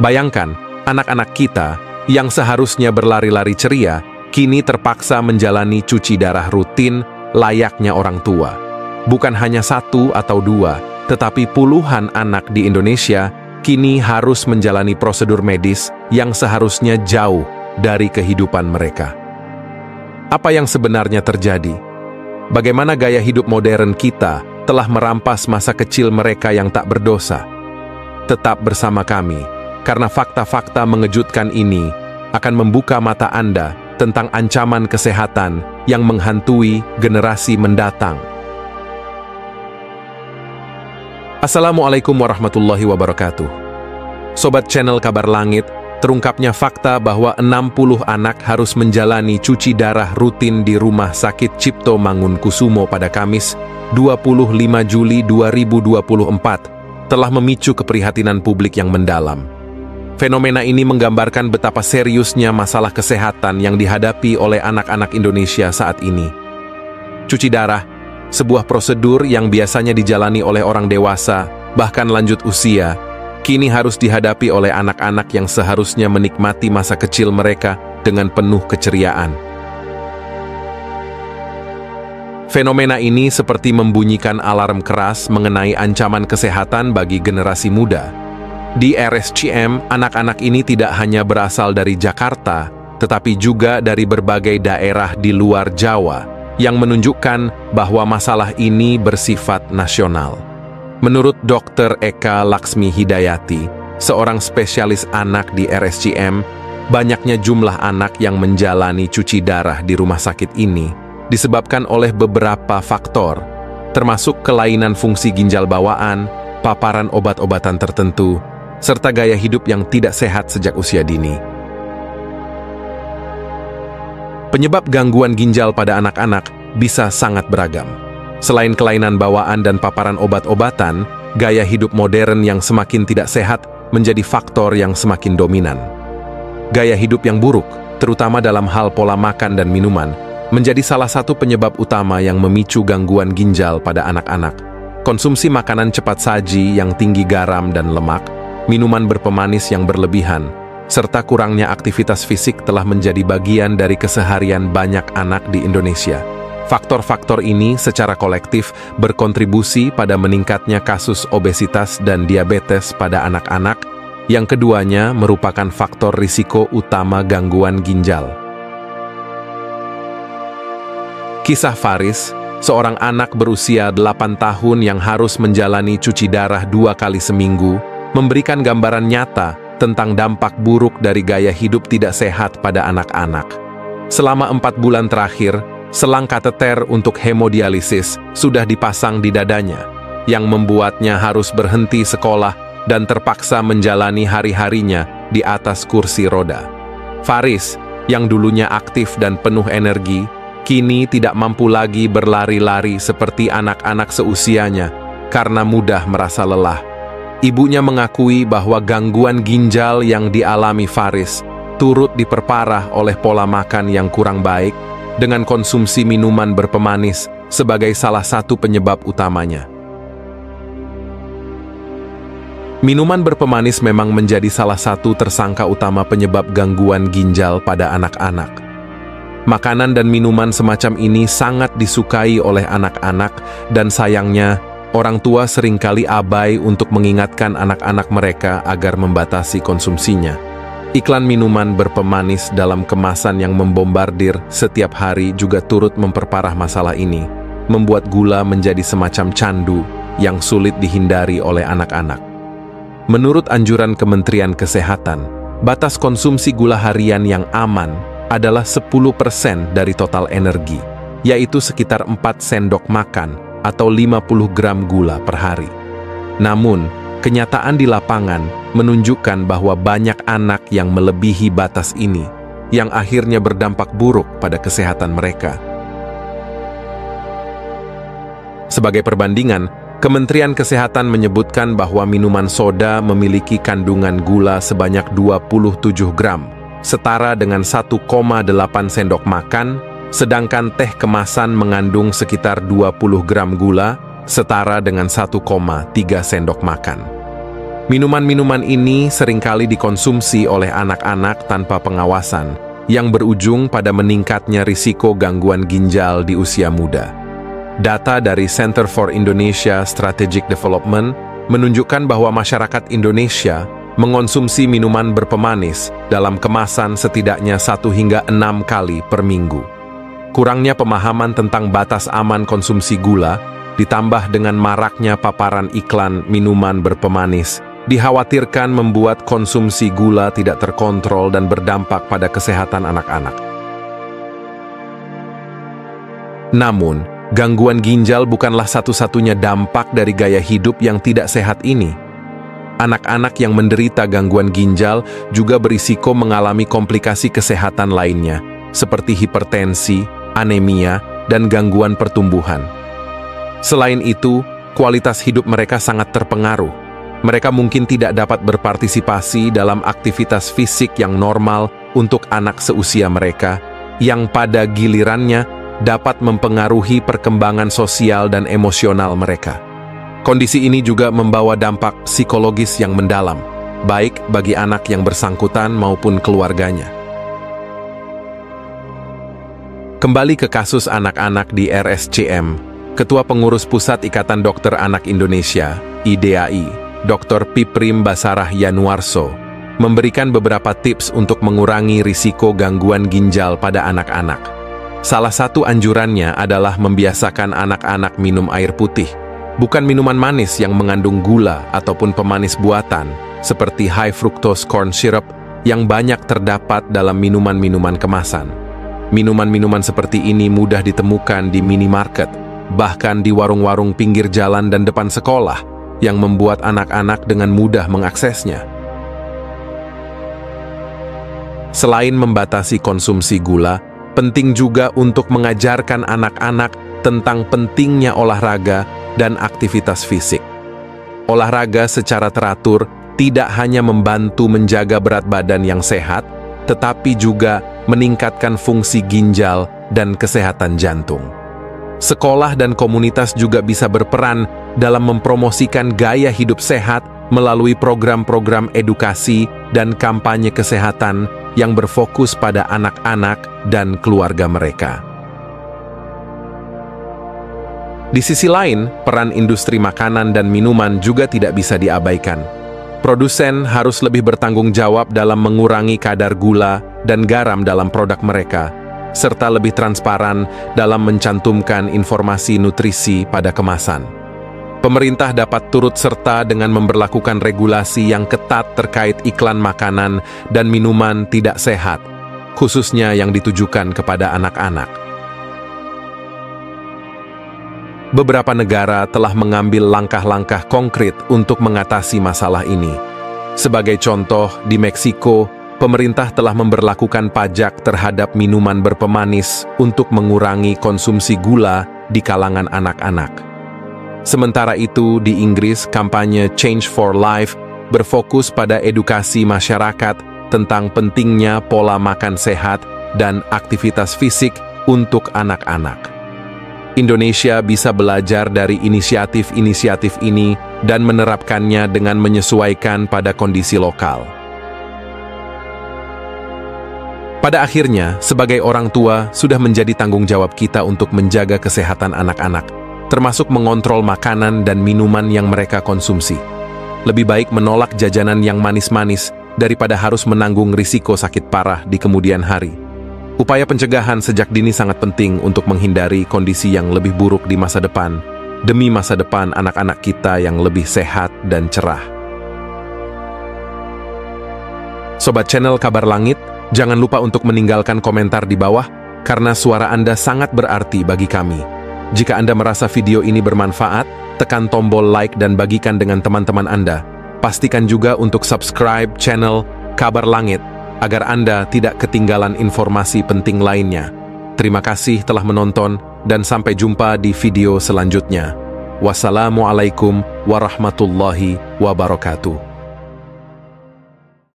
Bayangkan, anak-anak kita yang seharusnya berlari-lari ceria, kini terpaksa menjalani cuci darah rutin layaknya orang tua. Bukan hanya 1 atau 2, tetapi puluhan anak di Indonesia kini harus menjalani prosedur medis yang seharusnya jauh dari kehidupan mereka. Apa yang sebenarnya terjadi? Bagaimana gaya hidup modern kita telah merampas masa kecil mereka yang tak berdosa? Tetap bersama kami, karena fakta-fakta mengejutkan ini akan membuka mata Anda tentang ancaman kesehatan yang menghantui generasi mendatang. Assalamualaikum warahmatullahi wabarakatuh. Sobat channel Kabar Langit, terungkapnya fakta bahwa 60 anak harus menjalani cuci darah rutin di Rumah Sakit Cipto Mangunkusumo pada Kamis, 25 Juli 2024, telah memicu keprihatinan publik yang mendalam. Fenomena ini menggambarkan betapa seriusnya masalah kesehatan yang dihadapi oleh anak-anak Indonesia saat ini. Cuci darah, sebuah prosedur yang biasanya dijalani oleh orang dewasa, bahkan lanjut usia, kini harus dihadapi oleh anak-anak yang seharusnya menikmati masa kecil mereka dengan penuh keceriaan. Fenomena ini seperti membunyikan alarm keras mengenai ancaman kesehatan bagi generasi muda. Di RSCM, anak-anak ini tidak hanya berasal dari Jakarta, tetapi juga dari berbagai daerah di luar Jawa, yang menunjukkan bahwa masalah ini bersifat nasional. Menurut Dr. Eka Laksmi Hidayati, seorang spesialis anak di RSCM, banyaknya jumlah anak yang menjalani cuci darah di rumah sakit ini disebabkan oleh beberapa faktor, termasuk kelainan fungsi ginjal bawaan, paparan obat-obatan tertentu, serta gaya hidup yang tidak sehat sejak usia dini. Penyebab gangguan ginjal pada anak-anak bisa sangat beragam. Selain kelainan bawaan dan paparan obat-obatan, gaya hidup modern yang semakin tidak sehat menjadi faktor yang semakin dominan. Gaya hidup yang buruk, terutama dalam hal pola makan dan minuman, menjadi salah satu penyebab utama yang memicu gangguan ginjal pada anak-anak. Konsumsi makanan cepat saji yang tinggi garam dan lemak, minuman berpemanis yang berlebihan, serta kurangnya aktivitas fisik telah menjadi bagian dari keseharian banyak anak di Indonesia. Faktor-faktor ini secara kolektif berkontribusi pada meningkatnya kasus obesitas dan diabetes pada anak-anak, yang keduanya merupakan faktor risiko utama gangguan ginjal. Kisah Faris, seorang anak berusia 8 tahun yang harus menjalani cuci darah 2 kali seminggu, memberikan gambaran nyata tentang dampak buruk dari gaya hidup tidak sehat pada anak-anak. Selama 4 bulan terakhir, selang kateter untuk hemodialisis sudah dipasang di dadanya, yang membuatnya harus berhenti sekolah dan terpaksa menjalani hari-harinya di atas kursi roda. Faris, yang dulunya aktif dan penuh energi, kini tidak mampu lagi berlari-lari seperti anak-anak seusianya karena mudah merasa lelah. Ibunya mengakui bahwa gangguan ginjal yang dialami Faris turut diperparah oleh pola makan yang kurang baik dengan konsumsi minuman berpemanis sebagai salah satu penyebab utamanya. Minuman berpemanis memang menjadi salah satu tersangka utama penyebab gangguan ginjal pada anak-anak. Makanan dan minuman semacam ini sangat disukai oleh anak-anak dan sayangnya, orang tua seringkali abai untuk mengingatkan anak-anak mereka agar membatasi konsumsinya. Iklan minuman berpemanis dalam kemasan yang membombardir setiap hari juga turut memperparah masalah ini, membuat gula menjadi semacam candu yang sulit dihindari oleh anak-anak. Menurut anjuran Kementerian Kesehatan, batas konsumsi gula harian yang aman adalah 10% dari total energi, yaitu sekitar 4 sendok makan atau 50 gram gula per hari. Namun, kenyataan di lapangan menunjukkan bahwa banyak anak yang melebihi batas ini, yang akhirnya berdampak buruk pada kesehatan mereka. Sebagai perbandingan, Kementerian Kesehatan menyebutkan bahwa minuman soda memiliki kandungan gula sebanyak 27 gram, setara dengan 1,8 sendok makan, sedangkan teh kemasan mengandung sekitar 20 gram gula, setara dengan 1,3 sendok makan. Minuman-minuman ini seringkali dikonsumsi oleh anak-anak tanpa pengawasan, yang berujung pada meningkatnya risiko gangguan ginjal di usia muda. Data dari Center for Indonesia Strategic Development menunjukkan bahwa masyarakat Indonesia mengonsumsi minuman berpemanis dalam kemasan setidaknya 1 hingga 6 kali per minggu. Kurangnya pemahaman tentang batas aman konsumsi gula, ditambah dengan maraknya paparan iklan minuman berpemanis, dikhawatirkan membuat konsumsi gula tidak terkontrol dan berdampak pada kesehatan anak-anak. Namun, gangguan ginjal bukanlah satu-satunya dampak dari gaya hidup yang tidak sehat ini. Anak-anak yang menderita gangguan ginjal juga berisiko mengalami komplikasi kesehatan lainnya, seperti hipertensi, anemia, dan gangguan pertumbuhan. Selain itu, kualitas hidup mereka sangat terpengaruh. Mereka mungkin tidak dapat berpartisipasi dalam aktivitas fisik yang normal untuk anak seusia mereka, yang pada gilirannya dapat mempengaruhi perkembangan sosial dan emosional mereka. Kondisi ini juga membawa dampak psikologis yang mendalam, baik bagi anak yang bersangkutan maupun keluarganya. Kembali ke kasus anak-anak di RSCM, Ketua Pengurus Pusat Ikatan Dokter Anak Indonesia, IDAI, Dr. Piprim Basarah Yanuarso, memberikan beberapa tips untuk mengurangi risiko gangguan ginjal pada anak-anak. Salah satu anjurannya adalah membiasakan anak-anak minum air putih, bukan minuman manis yang mengandung gula ataupun pemanis buatan, seperti high fructose corn syrup yang banyak terdapat dalam minuman-minuman kemasan. Minuman-minuman seperti ini mudah ditemukan di minimarket, bahkan di warung-warung pinggir jalan dan depan sekolah, yang membuat anak-anak dengan mudah mengaksesnya. Selain membatasi konsumsi gula, penting juga untuk mengajarkan anak-anak tentang pentingnya olahraga dan aktivitas fisik. Olahraga secara teratur tidak hanya membantu menjaga berat badan yang sehat, tetapi juga meningkatkan fungsi ginjal dan kesehatan jantung. Sekolah dan komunitas juga bisa berperan dalam mempromosikan gaya hidup sehat melalui program-program edukasi dan kampanye kesehatan yang berfokus pada anak-anak dan keluarga mereka. Di sisi lain, peran industri makanan dan minuman juga tidak bisa diabaikan. Produsen harus lebih bertanggung jawab dalam mengurangi kadar gula dan garam dalam produk mereka, serta lebih transparan dalam mencantumkan informasi nutrisi pada kemasan. Pemerintah dapat turut serta dengan memberlakukan regulasi yang ketat terkait iklan makanan dan minuman tidak sehat, khususnya yang ditujukan kepada anak-anak. Beberapa negara telah mengambil langkah-langkah konkret untuk mengatasi masalah ini. Sebagai contoh, di Meksiko, pemerintah telah memberlakukan pajak terhadap minuman berpemanis untuk mengurangi konsumsi gula di kalangan anak-anak. Sementara itu, di Inggris, kampanye Change for Life berfokus pada edukasi masyarakat tentang pentingnya pola makan sehat dan aktivitas fisik untuk anak-anak. Indonesia bisa belajar dari inisiatif-inisiatif ini dan menerapkannya dengan menyesuaikan pada kondisi lokal. Pada akhirnya, sebagai orang tua, sudah menjadi tanggung jawab kita untuk menjaga kesehatan anak-anak, termasuk mengontrol makanan dan minuman yang mereka konsumsi. Lebih baik menolak jajanan yang manis-manis daripada harus menanggung risiko sakit parah di kemudian hari. Upaya pencegahan sejak dini sangat penting untuk menghindari kondisi yang lebih buruk di masa depan, demi masa depan anak-anak kita yang lebih sehat dan cerah. Sobat channel Kabar Langit, jangan lupa untuk meninggalkan komentar di bawah, karena suara Anda sangat berarti bagi kami. Jika Anda merasa video ini bermanfaat, tekan tombol like dan bagikan dengan teman-teman Anda. Pastikan juga untuk subscribe channel Kabar Langit, agar Anda tidak ketinggalan informasi penting lainnya. Terima kasih telah menonton, dan sampai jumpa di video selanjutnya. Wassalamualaikum warahmatullahi wabarakatuh.